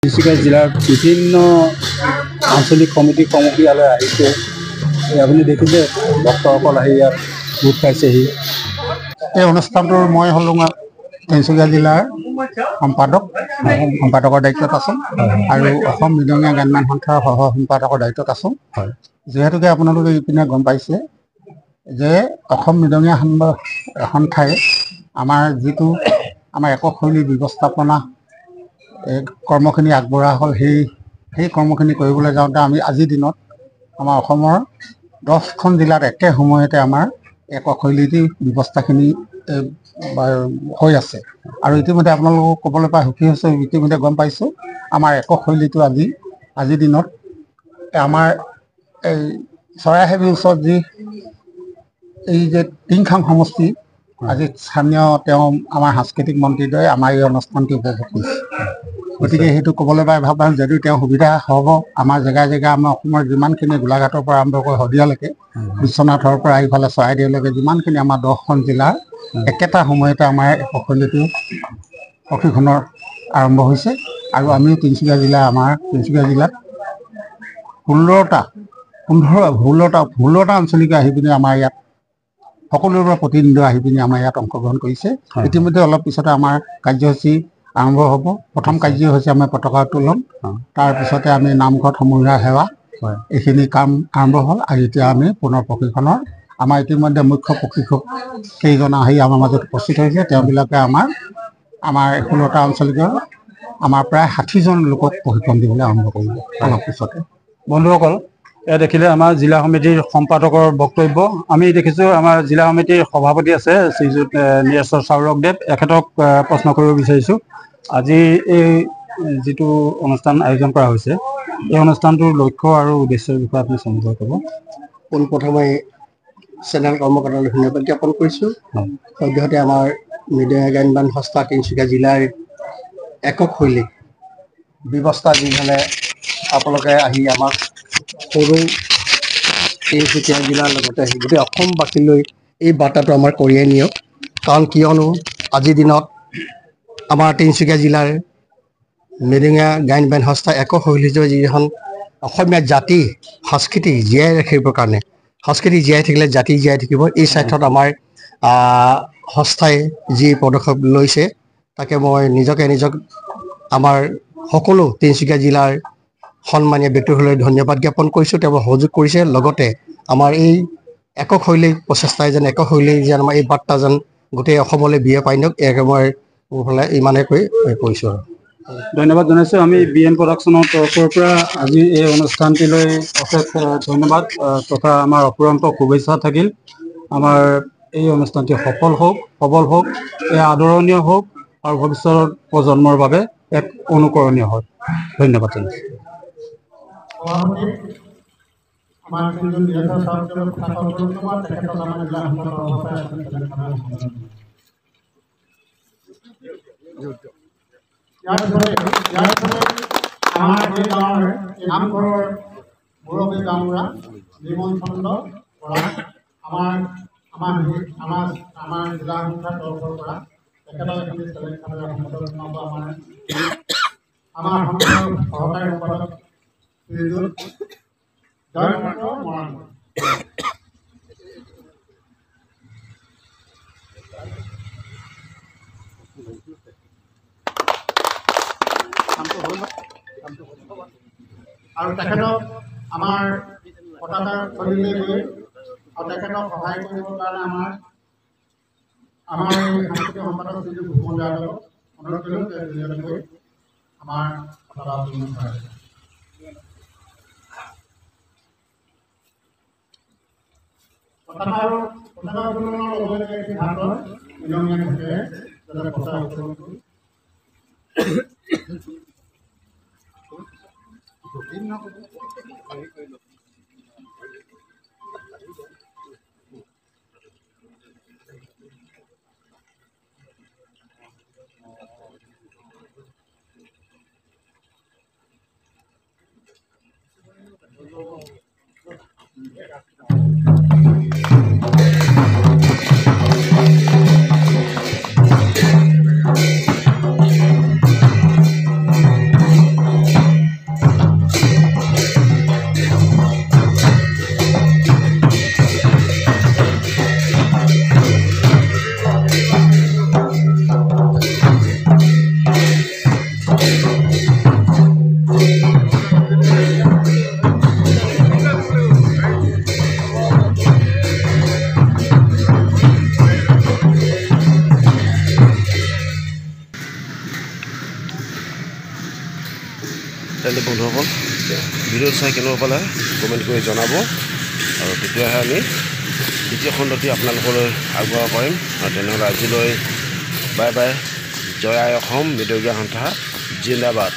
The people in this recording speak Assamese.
তিনিচুকীয়া জিলাৰ বিভিন্ন আঞ্চলিক কমিটিসমূহ ইয়ালৈ আহিছে। আপুনি দেখিছে ভক্তসকল আহি ইয়াত গোট খাইছেহি। এই অনুষ্ঠানটোৰ মই হ'লোঁ তিনিচুকীয়া জিলাৰ সম্পাদকৰ দায়িত্বত আছোঁ আৰু অসম মৃদঙীয়া গায়ন সন্থাৰ সহ সম্পাদকৰ দায়িত্বত আছোঁ। যিহেতুকে আপোনালোকে ইপিনে গম পাইছে যে অসম মৃদঙীয়া সন্থাই আমাৰ যিটো আমাৰ একশৈলী ব্যৱস্থাপনা কৰ্মখিনি আগবঢ়া হ'ল, সেই কৰ্মখিনি কৰিবলৈ যাওঁতে আমি আজিৰ দিনত আমাৰ অসমৰ 10খন জিলাত একে সময়তে আমাৰ একশৈলী ব্যৱস্থাখিনি হৈ আছে। আৰু ইতিমধ্যে আপোনালোকক ক'বলৈ পাই সুখী হৈছোঁ, ইতিমধ্যে গম পাইছোঁ আমাৰ একশৈলীটো আজিৰ দিনত আমাৰ এই চৰাইহাবিৰ ওচৰত যি এই যে টিংখাং সমষ্টি আজি স্থানীয় তেওঁ আমাৰ সাংস্কৃতিক মন্ত্ৰীদ্বয়ে আমাৰ এই অনুষ্ঠানটি উপভোগ কৰিছে। গতিকে সেইটো ক'বলৈ পাই ভাল পাওঁ। যদিও তেওঁ সুবিধা হ'ব, আমাৰ জেগাই জেগাই আমাৰ অসমৰ যিমানখিনি গোলাঘাটৰ পৰা আৰম্ভ কৰি শদিয়ালৈকে, বিশ্বনাথৰ পৰা এইফালে চৰাইদেউলৈকে যিমানখিনি আমাৰ 10খন জিলাৰ একেটা সময়তে আমাৰ একশৈলীটো প্ৰশিক্ষণৰ আৰম্ভ হৈছে। আৰু আমিও তিনিচুকীয়া জিলাত 16টা আঞ্চলিকে আহি পিনি আমাৰ ইয়াত সকলোৰে পৰা প্ৰতিনিধি আহি পিনি আমাৰ ইয়াত অংশগ্ৰহণ কৰিছে। ইতিমধ্যে অলপ পিছতে আমাৰ কাৰ্যসূচী আৰম্ভ হ'ব। প্ৰথম কাৰ্য হৈছে আমাৰ পতাকা উত্তোলন, তাৰপিছতে আমি নামঘৰত সমূহীয়া সেৱা, এইখিনি কাম আৰম্ভ হ'ল। আৰু এতিয়া আমি পুনৰ প্ৰশিক্ষণৰ আমাৰ ইতিমধ্যে মুখ্য প্ৰশিক্ষক কেইজন আহি আমাৰ মাজত উপস্থিত হৈছে। তেওঁবিলাকে আমাৰ 16টা অঞ্চলিকৰ আমাৰ প্ৰায় 60জন লোকক প্ৰশিক্ষণ দিবলৈ আৰম্ভ কৰিব অলপ পিছতে। বন্ধুসকল, এয়া দেখিলে আমাৰ জিলা সমিতিৰ সম্পাদকৰ বক্তব্য। আমি দেখিছোঁ আমাৰ জিলা সমিতিৰ সভাপতি আছে শ্ৰীযুত নীৰেশ্বৰ চাউৰকদেৱ। এখেতক প্ৰশ্ন কৰিব বিচাৰিছোঁ, আজি এই যিটো অনুষ্ঠান আয়োজন কৰা হৈছে, এই অনুষ্ঠানটোৰ লক্ষ্য আৰু উদ্দেশ্যৰ বিষয়ে আপুনি চমুকৈ ক'ব। পোনপ্ৰথমে চেনেল কৰ্মকৰ্তালৈ ধন্যবাদ জ্ঞাপন কৰিছোঁ। সদ্যহতে আমাৰ মৃদঙীয়া গায়ন সংস্থা তিনিচুকীয়া জিলাৰ একশৈলী ব্যৱস্থা যিধৰণে আপোনালোকে আহি আমাক সৰু তিনিচুকীয়া জিলাৰ লগতে গোটেই অসমবাসীলৈ এই বাৰ্তাটো আমাৰ কঢ়িয়াই নিয়ক। কাৰণ কিয়নো আজিৰ দিনত আমাৰ তিনিচুকীয়া জিলাৰ মৃদঙীয়া গায়ন সংস্থা একশৈলীটো যিখন অসমীয়া জাতি সংস্কৃতি জীয়াই ৰাখিবৰ কাৰণে, সংস্কৃতি জীয়াই থাকিলে জাতি জীয়াই থাকিব, এই স্বাৰ্থত আমাৰ সংস্থাই যি পদক্ষেপ লৈছে তাকে মই নিজক আমাৰ সকলো তিনিচুকীয়া জিলাৰ সন্মানীয় ব্যক্তিসকললৈ ধন্যবাদ জ্ঞাপন কৰিছোঁ। তেওঁ সহযোগ কৰিছে। লগতে আমাৰ এই একশৈলী প্ৰচেষ্টাই যেন আমাৰ এই বাৰ্তা যেন গোটেই অসমলৈ বিয়পাই পাই নিয়ক, মই মোৰ ফালে ইমানে কৈ কৈছোঁ আৰু ধন্যবাদ জনাইছোঁ। আমি BN প্ৰডাকশ্যনৰ তৰফৰ পৰা আজি এই অনুষ্ঠানটিলৈ অশেষ ধন্যবাদ তথা আমাৰ অপুৰন্ত শুভেচ্ছা থাকিল। আমাৰ এই অনুষ্ঠানটি সফল হওক, সবল হওক, আদৰণীয় হওক আৰু ভৱিষ্যত প্ৰজন্মৰ বাবে এক অনুকৰণীয় হওক। ধন্যবাদ জনাইছোঁ। আমাৰ এই গাঁৱৰ নামঘৰৰ মুৰব্বী গাঁওবুঢ়া নিৰ্মল চন্দ্ৰ বৰা আমাৰ জিলা সন্থাৰ তৰফৰ পৰা তেখেতক এখন আমাৰ সহকাৰী সম্পাদক শ্ৰীযুত জয়ন্ত মৰাণ। আৰু তেখেতক আমাৰ পতাকা থলীলৈ গৈ আৰু তেখেতক সহায় কৰিবৰ কাৰণে আমাৰ সাংস্কৃতিক সম্পাদক শ্ৰীযুত ভূপন যাদৱক অনুৰোধ কৰিলোঁ গৈ আমাৰ পতাকা উত্তোলন কৰা হৈছে। পতাকা উত্তোলনৰ লগে লগে এটি হাতৰ নিয়মীয়া ঘটেৰে যাতে পতাকা উত্তোলন কৰোঁ। তেন্তে বন্ধুসকল ভিডিঅ'টো চাই কেনেকুৱা পালে কমেণ্ট কৰি জনাব আৰু তেতিয়াহে আমি দ্বিতীয় খণ্ডটি আপোনালোকলৈ আগবঢ়াব পাৰিম আৰু তেনেহ'লে আজিলৈ বাই বাই। জয় আই অসম, মৃদঙ্গীয়া সন্থা জিন্দাবাদ।